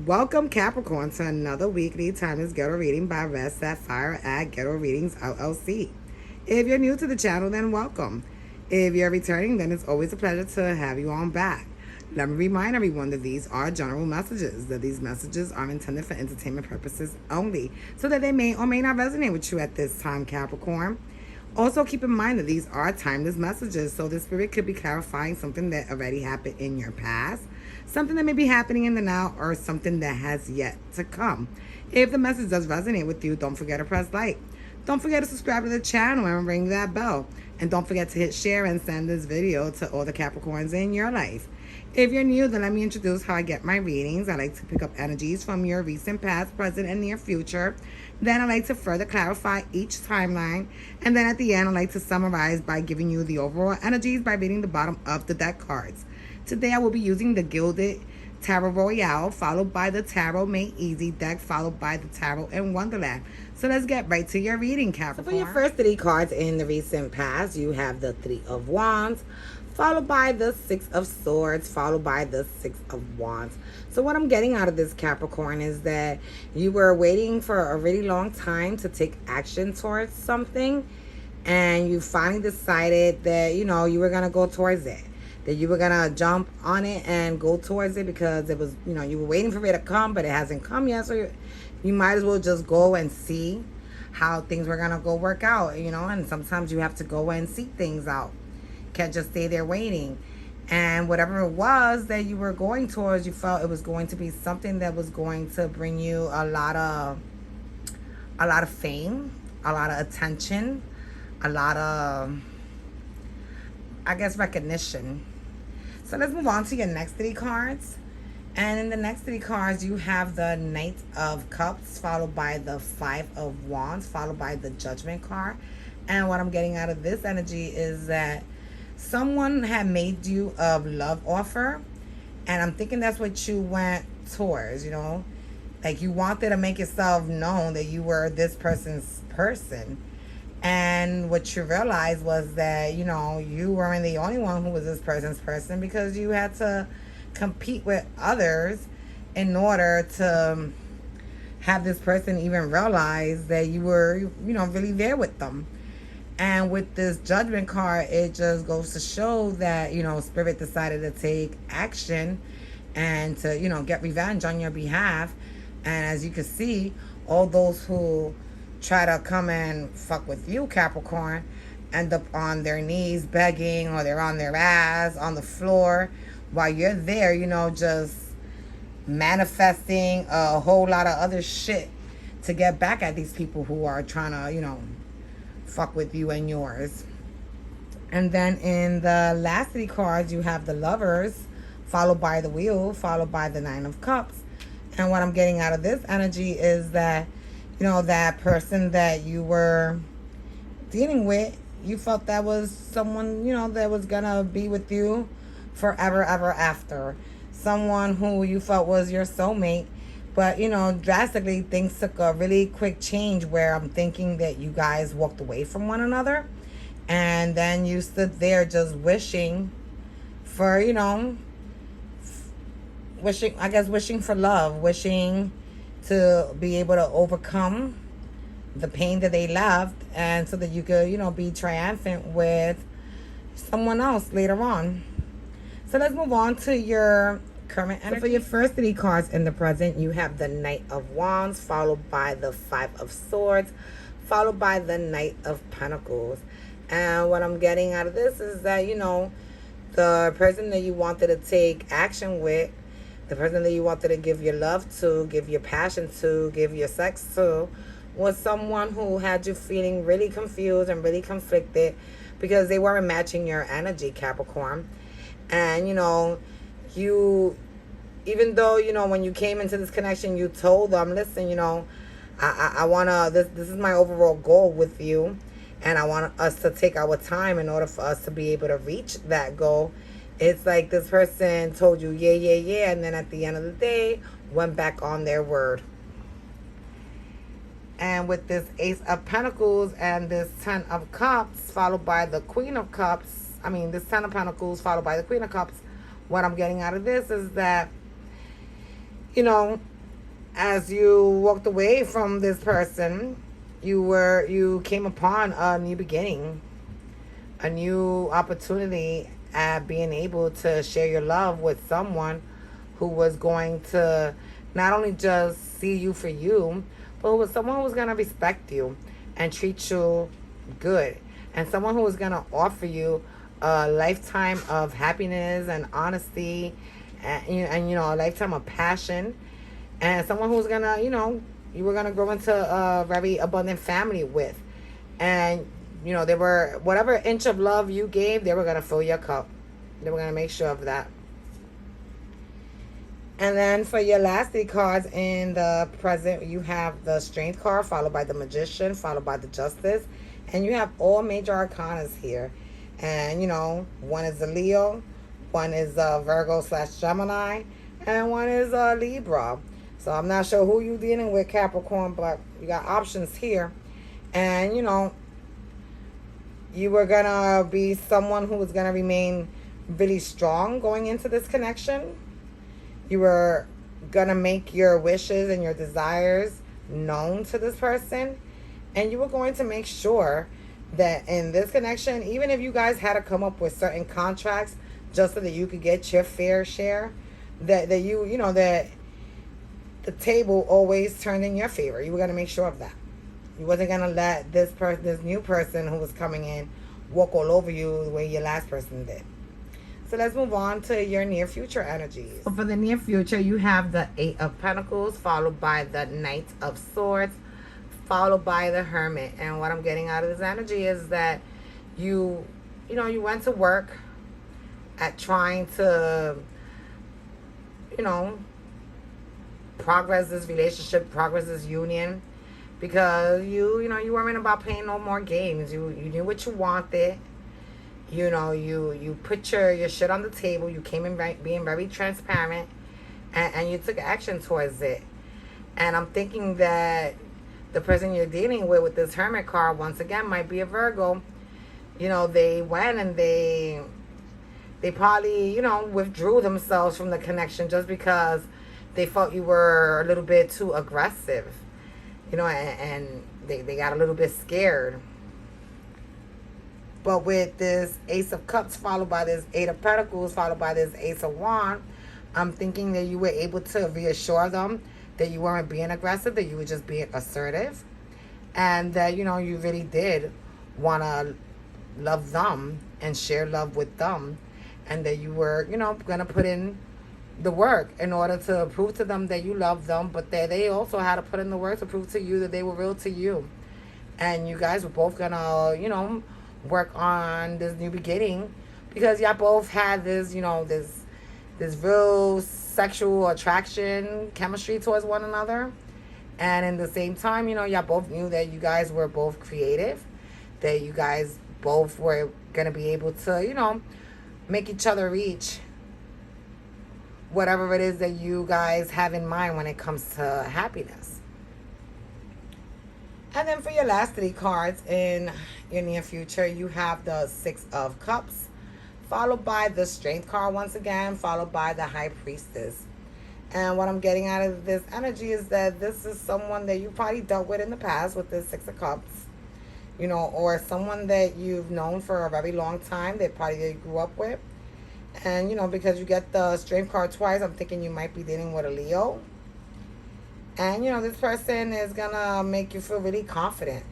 Welcome, Capricorn, to another weekly Timeless Ghetto Reading by Red Sapphire at Ghetto Readings LLC. If you're new to the channel, then welcome. If you're returning, then it's always a pleasure to have you on back. Let me remind everyone that these are general messages, that these messages are intended for entertainment purposes only, so that they may or may not resonate with you at this time, Capricorn. Also, keep in mind that these are timeless messages, so the spirit could be clarifying something that already happened in your past, something that may be happening in the now, or something that has yet to come. If the message does resonate with you, don't forget to press like. Don't forget to subscribe to the channel and ring that bell. And don't forget to hit share and send this video to all the Capricorns in your life. If you're new, then let me introduce how I get my readings. I like to pick up energies from your recent past, present, and near future. Then I like to further clarify each timeline. And then at the end, I like to summarize by giving you the overall energies by reading the bottom of the deck cards. Today I will be using the Gilded Tarot Royale, followed by the Tarot Made Easy deck, followed by the Tarot in Wonderland. So let's get right to your reading, Capricorn. So for your first three cards in the recent past, you have the Three of Wands, followed by the Six of Swords, followed by the Six of Wands. So what I'm getting out of this, Capricorn, is that you were waiting for a really long time to take action towards something, and you finally decided that, you were going to go towards it, that you were going to jump on it and go towards it because it was, you were waiting for it to come, but it hasn't come yet. So you might as well just go and see how things were going to go work out, and sometimes you have to go and see things out. Can't just stay there waiting. And whatever it was that you were going towards, you felt it was going to be something that was going to bring you a lot of fame, a lot of attention, a lot of, I guess, recognition. So let's move on to your next three cards. And in the next three cards, you have the Knight of Cups, followed by the Five of Wands, followed by the Judgment card. And what I'm getting out of this energy is that someone had made you a love offer, and I'm thinking that's what you went towards, like you wanted to make yourself known that you were this person's person. And what you realized was that, you weren't the only one who was this person's person, because you had to compete with others in order to have this person even realize that you were, really there with them. And with this Judgment card, it just goes to show that, Spirit decided to take action and to, get revenge on your behalf. And as you can see, all those who try to come and fuck with you, Capricorn, end up on their knees begging, or they're on their ass on the floor while you're there, just manifesting a whole lot of other shit to get back at these people who are trying to, fuck with you and yours. And then in the last three cards, you have the Lovers, followed by the Wheel, followed by the Nine of Cups. And what I'm getting out of this energy is that, that person that you were dealing with, you felt that was someone, that was gonna be with you forever, ever after. Someone who you felt was your soulmate. But, drastically, things took a really quick change where I'm thinking that you guys walked away from one another. And then you stood there just wishing for, wishing for love, wishing to be able to overcome the pain that they left, and so that you could, be triumphant with someone else later on. So let's move on to your current energy. So for your first three cards in the present, you have the Knight of Wands, followed by the Five of Swords, followed by the Knight of Pentacles. And what I'm getting out of this is that, the person that you wanted to take action with, the person that you wanted to give your love to, give your passion to, give your sex to, was someone who had you feeling really confused and really conflicted because they weren't matching your energy, Capricorn. And, you, even though, when you came into this connection, you told them, listen, I want to, this is my overall goal with you. And I want us to take our time in order for us to be able to reach that goal. It's like this person told you, yeah, yeah, yeah. And then at the end of the day, went back on their word. And with this Ace of Pentacles and this Ten of Cups, followed by the Queen of Cups, this Ten of Pentacles followed by the Queen of Cups, what I'm getting out of this is that, you know, as you walked away from this person, you came upon a new beginning, a new opportunity at being able to share your love with someone who was going to not only just see you for you, but who was someone who was going to respect you and treat you good, and someone who was going to offer you a lifetime of happiness and honesty, and a lifetime of passion, and someone who's going to, you were going to grow into a very abundant family with. And they were, whatever inch of love you gave, they were going to fill your cup. They were going to make sure of that. And then for your last 3 cards in the present, you have the Strength card, followed by the Magician, followed by the Justice. And you have all major arcanas here. And, one is a Leo, one is a Virgo/Gemini, and one is a Libra. So I'm not sure who you're dealing with, Capricorn, but you got options here. And, you were going to be someone who was going to remain really strong going into this connection. You were going to make your wishes and your desires known to this person. And you were going to make sure that in this connection, even if you guys had to come up with certain contracts just so that you could get your fair share, that that the table always turned in your favor. You were going to make sure of that. You wasn't going to let this new person who was coming in, walk all over you the way your last person did. So let's move on to your near future energies. So for the near future, you have the 8 of Pentacles, followed by the Knight of Swords, followed by the Hermit. And what I'm getting out of this energy is that you went to work at trying to, progress this relationship, progress this union, because you weren't about playing no more games. You knew what you wanted. You put your shit on the table. You came in being very transparent, and you took action towards it. And I'm thinking that the person you're dealing with this Hermit card, once again, might be a Virgo. They went and they probably, withdrew themselves from the connection just because they felt you were a little bit too aggressive, and they got a little bit scared. But with this Ace of Cups, followed by this 8 of Pentacles, followed by this Ace of Wands, I'm thinking that you were able to reassure them that you weren't being aggressive, that you were just being assertive. And that, you really did want to love them and share love with them. And that you were, going to put in the work in order to prove to them that you love them. But that they also had to put in the work to prove to you that they were real to you. And you guys were both going to, work on this new beginning, because y'all both had this, this real sexual attraction, chemistry towards one another. And in the same time, y'all both knew that you guys were both creative, that you guys both were going to be able to, make each other reach whatever it is that you guys have in mind when it comes to happiness. And then for your last 3 cards in your near future, you have the 6 of Cups, followed by the Strength card once again, followed by the High Priestess. And what I'm getting out of this energy is that this is someone that you probably dealt with in the past with this 6 of Cups, or someone that you've known for a very long time, that probably you grew up with. And, because you get the Strength card twice, I'm thinking you might be dealing with a Leo. And, this person is going to make you feel really confident.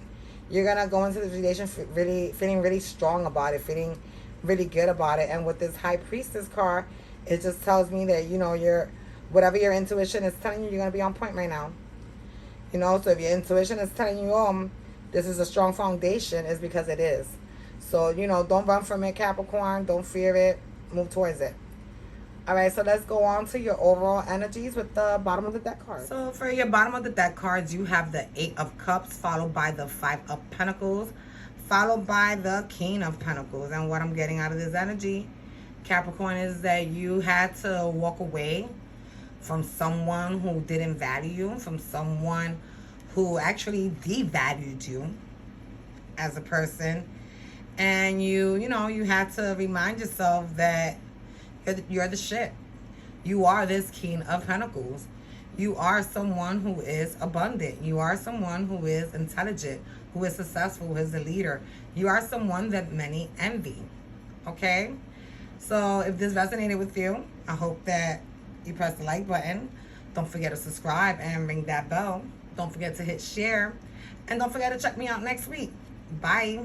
You're going to go into this relationship feeling really strong about it, feeling really good about it. And with this High Priestess card, it just tells me that, whatever your intuition is telling you, you're going to be on point right now. So if your intuition is telling you, this is a strong foundation, it's because it is. So, don't run from it, Capricorn. Don't fear it. Move towards it. All right, so let's go on to your overall energies with the bottom of the deck cards. So for your bottom of the deck cards, you have the 8 of Cups, followed by the 5 of Pentacles, followed by the King of Pentacles. And what I'm getting out of this energy, Capricorn, is that you had to walk away from someone who didn't value you, from someone who actually devalued you as a person. And you had to remind yourself that you're the shit. You are this King of Pentacles. You are someone who is abundant. You are someone who is intelligent, who is successful, who is a leader. You are someone that many envy. Okay? So if this resonated with you, I hope that you press the like button. Don't forget to subscribe and ring that bell. Don't forget to hit share. And don't forget to check me out next week. Bye.